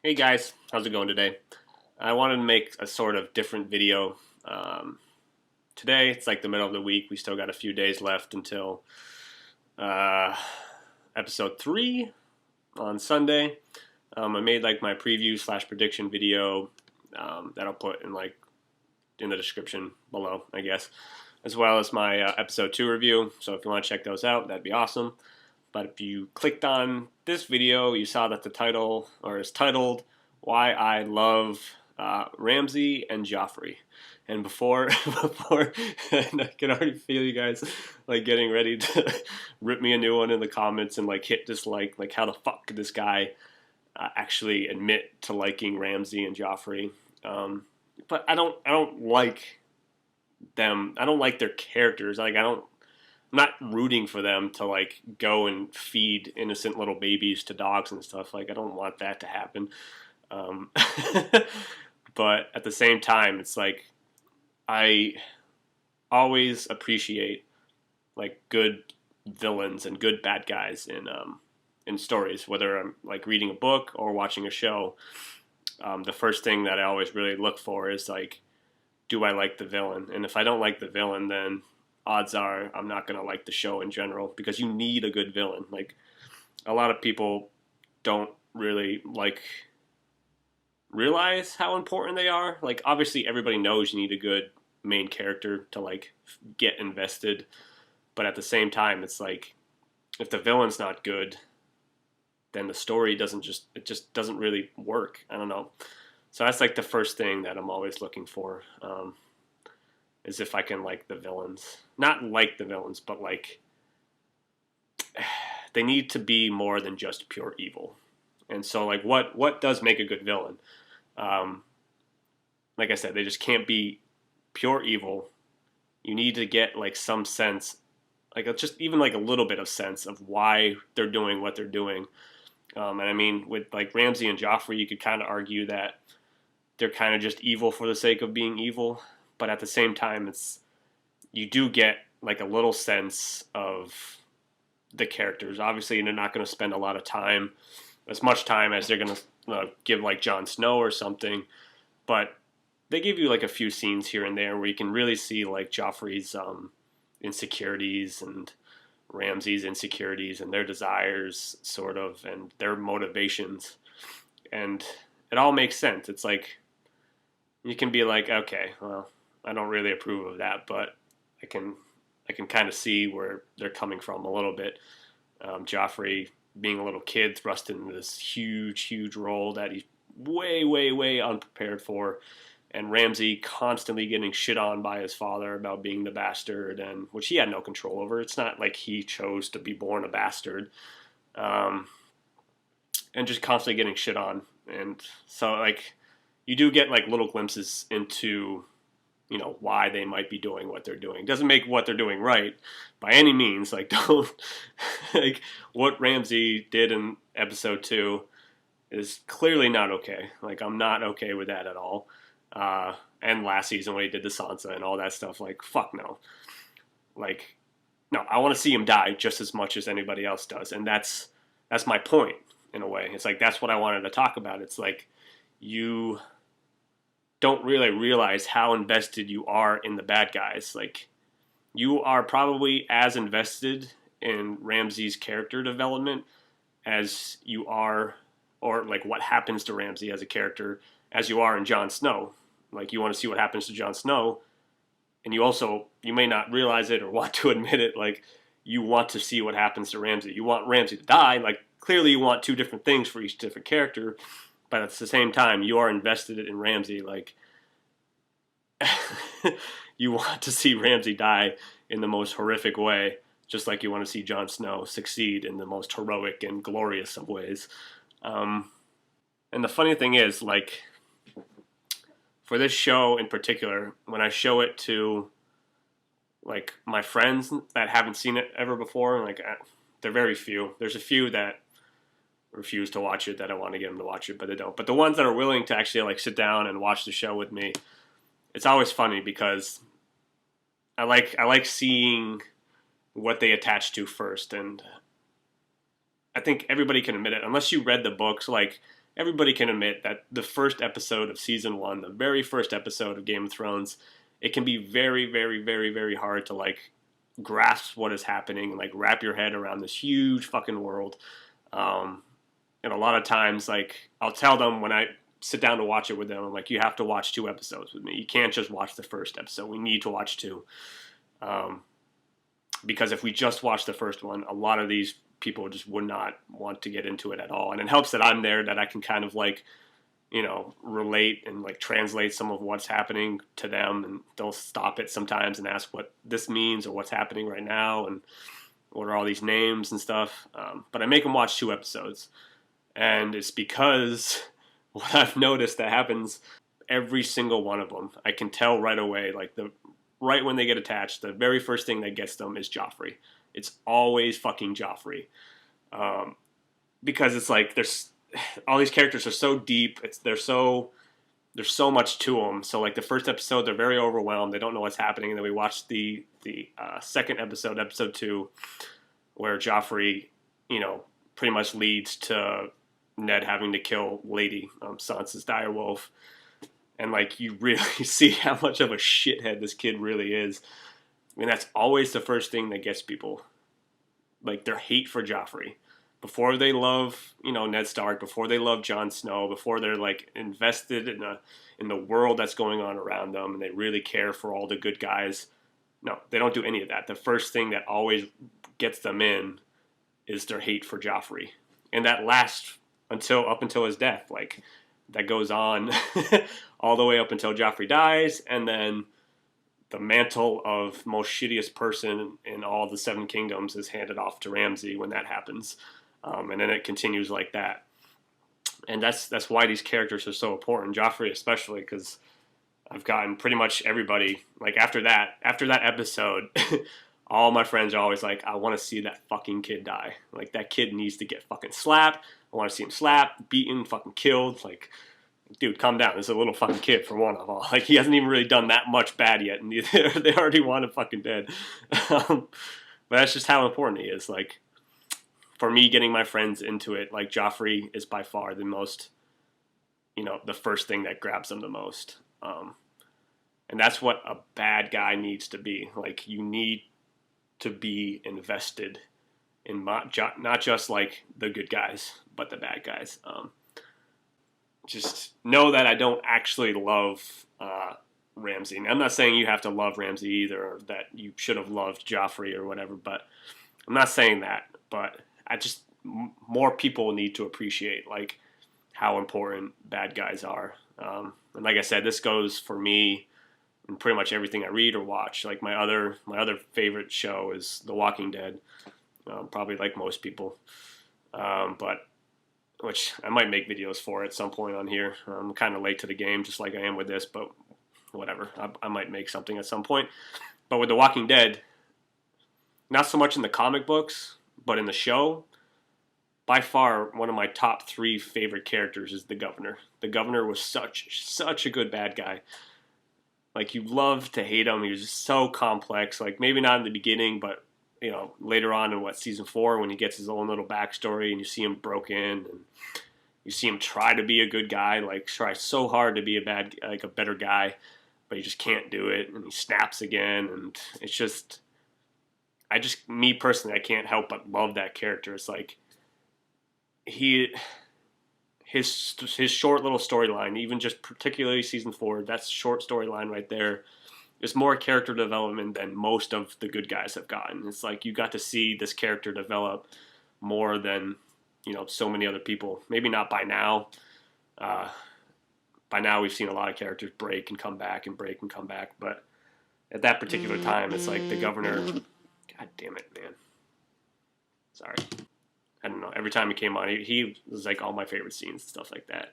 Hey guys, how's it going today? I wanted to make a sort of different video. Um, Today, it's like the middle of the week. We still got a few days left until uh, episode 3 on Sunday. I made like my preview slash prediction video that I'll put in the description below, I guess, as well as my episode 2 review. So if you want to check those out, that'd be awesome. But if you clicked on this video, you saw that the title, or is titled, Why I Love Ramsay and Joffrey. And before I can already feel you guys like getting ready to rip me a new one in the comments and like hit dislike. Like, how the fuck could this guy actually admit to liking Ramsay and Joffrey? But I don't like them. I don't like their characters. I'm not rooting for them to like go and feed innocent little babies to dogs and stuff. Like, I don't want that to happen. Um, but at the same time, it's like I always appreciate like good villains and good bad guys in stories, whether I'm like reading a book or watching a show. The first thing that I always really look for is like, do I like the villain? And if I don't like the villain, then odds are I'm not going to like the show in general, because you need a good villain. Like, a lot of people don't really like realize how important they are. Like, obviously everybody knows you need a good main character to like get invested, but at the same time it's like, if the villain's not good, then the story just doesn't really work. I don't know. So that's like the first thing that I'm always looking for, is if I can like the villains. Not like the villains, but like they need to be more than just pure evil. And so like what does make a good villain? Um, like I said, they just can't be pure evil. You need to get like some sense, like just even like a little bit of sense of why they're doing what they're doing. And I mean, with like Ramsay and Joffrey, you could kind of argue that they're kind of just evil for the sake of being evil. But at the same time, you do get like a little sense of the characters. Obviously, they're not going to spend a lot of time, as much time as they're going to give like Jon Snow or something. But they give you like a few scenes here and there where you can really see like Joffrey's insecurities and Ramsay's insecurities and their desires, sort of, and their motivations. And it all makes sense. It's like, you can be like, okay, well, I don't really approve of that, but I can kind of see where they're coming from a little bit. Joffrey being a little kid thrust into this huge role that he's way unprepared for, and Ramsay constantly getting shit on by his father about being the bastard, and which he had no control over. It's not like he chose to be born a bastard, and just constantly getting shit on. And so like, you do get like little glimpses into, why they might be doing what they're doing. Doesn't make what they're doing right by any means. Like, don't like, what Ramsay did in episode 2 is clearly not okay. Like, I'm not okay with that at all. And last season when he did the Sansa and all that stuff, like, fuck no. Like, no, I want to see him die just as much as anybody else does. And that's my point in a way. It's like, that's what I wanted to talk about. It's like, you don't really realize how invested you are in the bad guys. Like, you are probably as invested in Ramsay's character development as you are, or like what happens to Ramsay as a character, as you are in Jon Snow. Like, you want to see what happens to Jon Snow, and you may not realize it or want to admit it, like, you want to see what happens to Ramsay. You want Ramsay to die. Like, clearly you want two different things for each different character, but at the same time, you are invested in Ramsay. Like, you want to see Ramsay die in the most horrific way, just like you want to see Jon Snow succeed in the most heroic and glorious of ways. And the funny thing is, like, for this show in particular, when I show it to like my friends that haven't seen it ever before, like, they're very few. There's a few that refuse to watch it that I want to get them to watch it, but they don't. But the ones that are willing to actually like sit down and watch the show with me, it's always funny because I like seeing what they attach to first. And I think everybody can admit it, unless you read the books, like, everybody can admit that the first episode of season 1, the very first episode of Game of Thrones, it can be very, very, very, very hard to like grasp what is happening and like wrap your head around this huge fucking world. And a lot of times, like, I'll tell them when I sit down to watch it with them, I'm like, you have to watch 2 episodes with me. You can't just watch the first episode. We need to watch 2. Because if we just watch the first one, a lot of these people just would not want to get into it at all. And it helps that I'm there, that I can kind of like, you know, relate and like translate some of what's happening to them. And they'll stop it sometimes and ask what this means or what's happening right now and what are all these names and stuff. But I make them watch 2 episodes. And it's because what I've noticed that happens every single one of them, I can tell right away, like right when they get attached, the very first thing that gets them is Joffrey. It's always fucking Joffrey. Because it's like there's all these characters are so deep. There's so much to them. So like the first episode, they're very overwhelmed. They don't know what's happening. And then we watch the second episode, episode 2, where Joffrey, you know, pretty much leads to Ned having to kill Lady, Sansa's direwolf. And like you really see how much of a shithead this kid really is. And that's always the first thing that gets people. Like their hate for Joffrey. Before they love, you know, Ned Stark, before they love Jon Snow, before they're like invested in the world that's going on around them and they really care for all the good guys. No, they don't do any of that. The first thing that always gets them in is their hate for Joffrey. And that lasts up until his death. Like that goes on all the way up until Joffrey dies, and then the mantle of most shittiest person in all the 7 kingdoms is handed off to Ramsay when that happens. And then it continues like that. And that's why these characters are so important. Joffrey especially, because I've gotten pretty much everybody, like after that episode, all my friends are always like, I want to see that fucking kid die. Like, that kid needs to get fucking slapped. I want to see him slapped, beaten, fucking killed. Like, dude, calm down. This is a little fucking kid for one of all. Like, he hasn't even really done that much bad yet, and they already want him fucking dead. But that's just how important he is. Like, for me, getting my friends into it, like, Joffrey is by far the most, you know, the first thing that grabs them the most. And that's what a bad guy needs to be. Like, you need to be invested in not just like the good guys, but the bad guys. Just know that I don't actually love Ramsay. Now, I'm not saying you have to love Ramsay either, or that you should have loved Joffrey or whatever, but I'm not saying that. But I just, more people need to appreciate like how important bad guys are. And like I said, this goes for me in pretty much everything I read or watch. Like my other favorite show is The Walking Dead, probably like most people. But which I might make videos for at some point on here. I'm kind of late to the game, just like I am with this, but whatever. I might make something at some point. But with The Walking Dead, not so much in the comic books, but in the show, by far one of my top 3 favorite characters is the Governor. The Governor was such a good bad guy. Like, you love to hate him. He was just so complex. Like, maybe not in the beginning, but, you know, later on in season 4, when he gets his own little backstory and you see him broken and you see him try to be a good guy, like try so hard to be a better guy, but he just can't do it, and he snaps again, and it's just, me personally, I can't help but love that character. It's like his short little storyline, even just particularly season 4, that's short storyline right there, is more character development than most of the good guys have gotten. It's like you got to see this character develop more than, you know, so many other people. Maybe not by now. By now we've seen a lot of characters break and come back and break and come back. But at that particular time, it's like the Governor. God damn it, man. Sorry. I don't know. Every time he came on, he was like all my favorite scenes and stuff like that.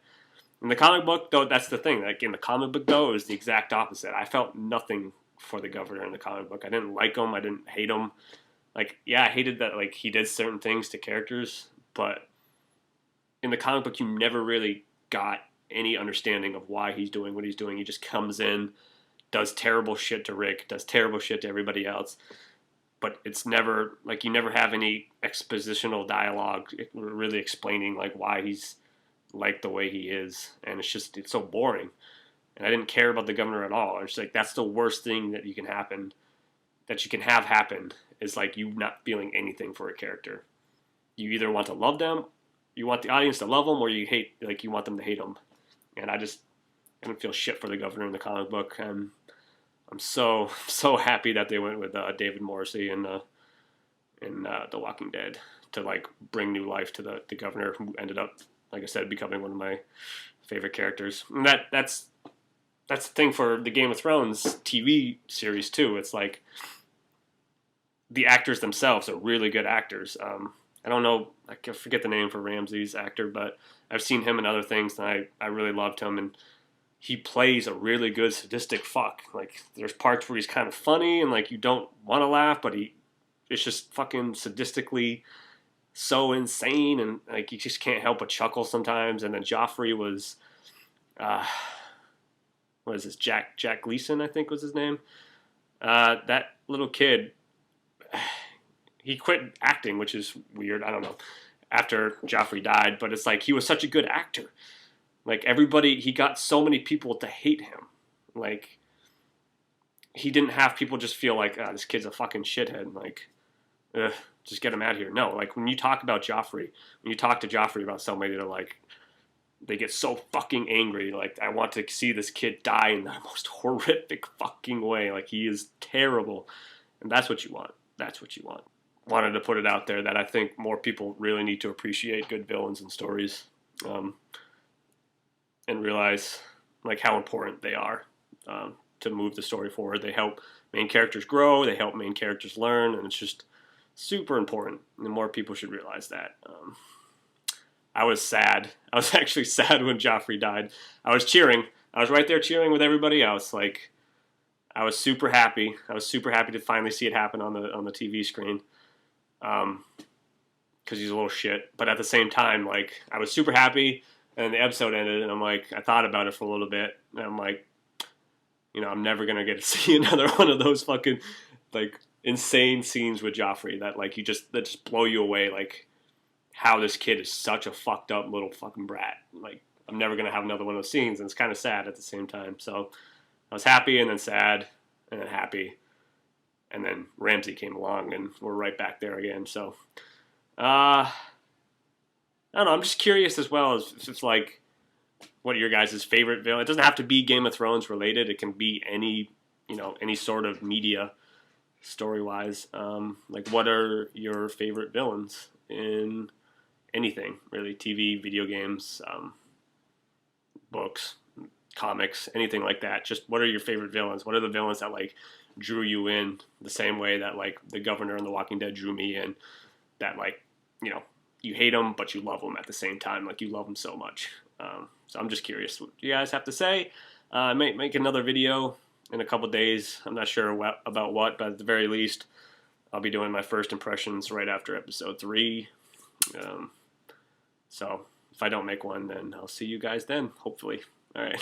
In the comic book, though, that's the thing. Like in the comic book, though, it was the exact opposite. I felt nothing for the Governor in the comic book. I didn't like him. I didn't hate him. Like, yeah, I hated that like he did certain things to characters, but in the comic book, you never really got any understanding of why he's doing what he's doing. He just comes in, does terrible shit to Rick, does terrible shit to everybody else. But it's never, like, you never have any expositional dialogue really explaining, like, why he's like the way he is, and it's so boring. And I didn't care about the governor at all. It's like that's the worst thing that you can have happen is like you not feeling anything for a character. You either want to love them, you want the audience to love them, or you want them to hate them. And I didn't feel shit for the governor in the comic book, and I'm so happy that they went with David Morrissey in The Walking Dead to like bring new life to the governor, who ended up, like I said, becoming one of my favorite characters. And that's the thing for the Game of Thrones TV series too. It's like the actors themselves are really good actors. I don't know, I forget the name for Ramsay's actor, but I've seen him in other things, and I really loved him. And he plays a really good sadistic fuck. Like there's parts where he's kind of funny and like you don't want to laugh, but it's just fucking sadistically so insane, and like you just can't help but chuckle sometimes. And then Joffrey was, what is this? Jack Gleason, I think was his name. That little kid, he quit acting, which is weird. I don't know. After Joffrey died, but it's like he was such a good actor. Like everybody, he got so many people to hate him. Like he didn't have people just feel like, this kid's a fucking shithead. Like, just get him out of here. No, like when you talk about Joffrey, when you talk to Joffrey about somebody, they're like, they get so fucking angry. Like, I want to see this kid die in the most horrific fucking way. Like, he is terrible. And that's what you want. That's what you want. Wanted to put it out there that I think more people really need to appreciate good villains and stories, and realize like how important they are to move the story forward. They help main characters grow. They help main characters learn, and it's just super important. And more people should realize that. I was sad. I was actually sad when Joffrey died. I was cheering. I was right there cheering with everybody else. Like, I was super happy. I was super happy to finally see it happen on the TV screen. Because he's a little shit. But at the same time, like, I was super happy, and the episode ended, and I'm like, I thought about it for a little bit, and I'm like, I'm never gonna get to see another one of those fucking like insane scenes with Joffrey that like that just blow you away. Like, how this kid is such a fucked up little fucking brat. Like, I'm never gonna have another one of those scenes, and it's kind of sad at the same time. So I was happy, and then sad, and then happy, and then Ramsay came along, and we're right back there again. So I don't know. I'm just curious as well as if it's like, what are your guys' favorite villain? It doesn't have to be Game of Thrones related. It can be any sort of media story-wise. Like, what are your favorite villains in anything, really? TV, video games, books, comics, anything like that. Just what are your favorite villains? What are the villains that like drew you in the same way that like the governor in The Walking Dead drew me in? That like, you hate them, but you love them at the same time. Like, you love them so much. So I'm just curious what you guys have to say. I might make another video in a couple days. I'm not sure about what, but at the very least, I'll be doing my first impressions right after episode 3. So if I don't make one, then I'll see you guys then, hopefully. All right.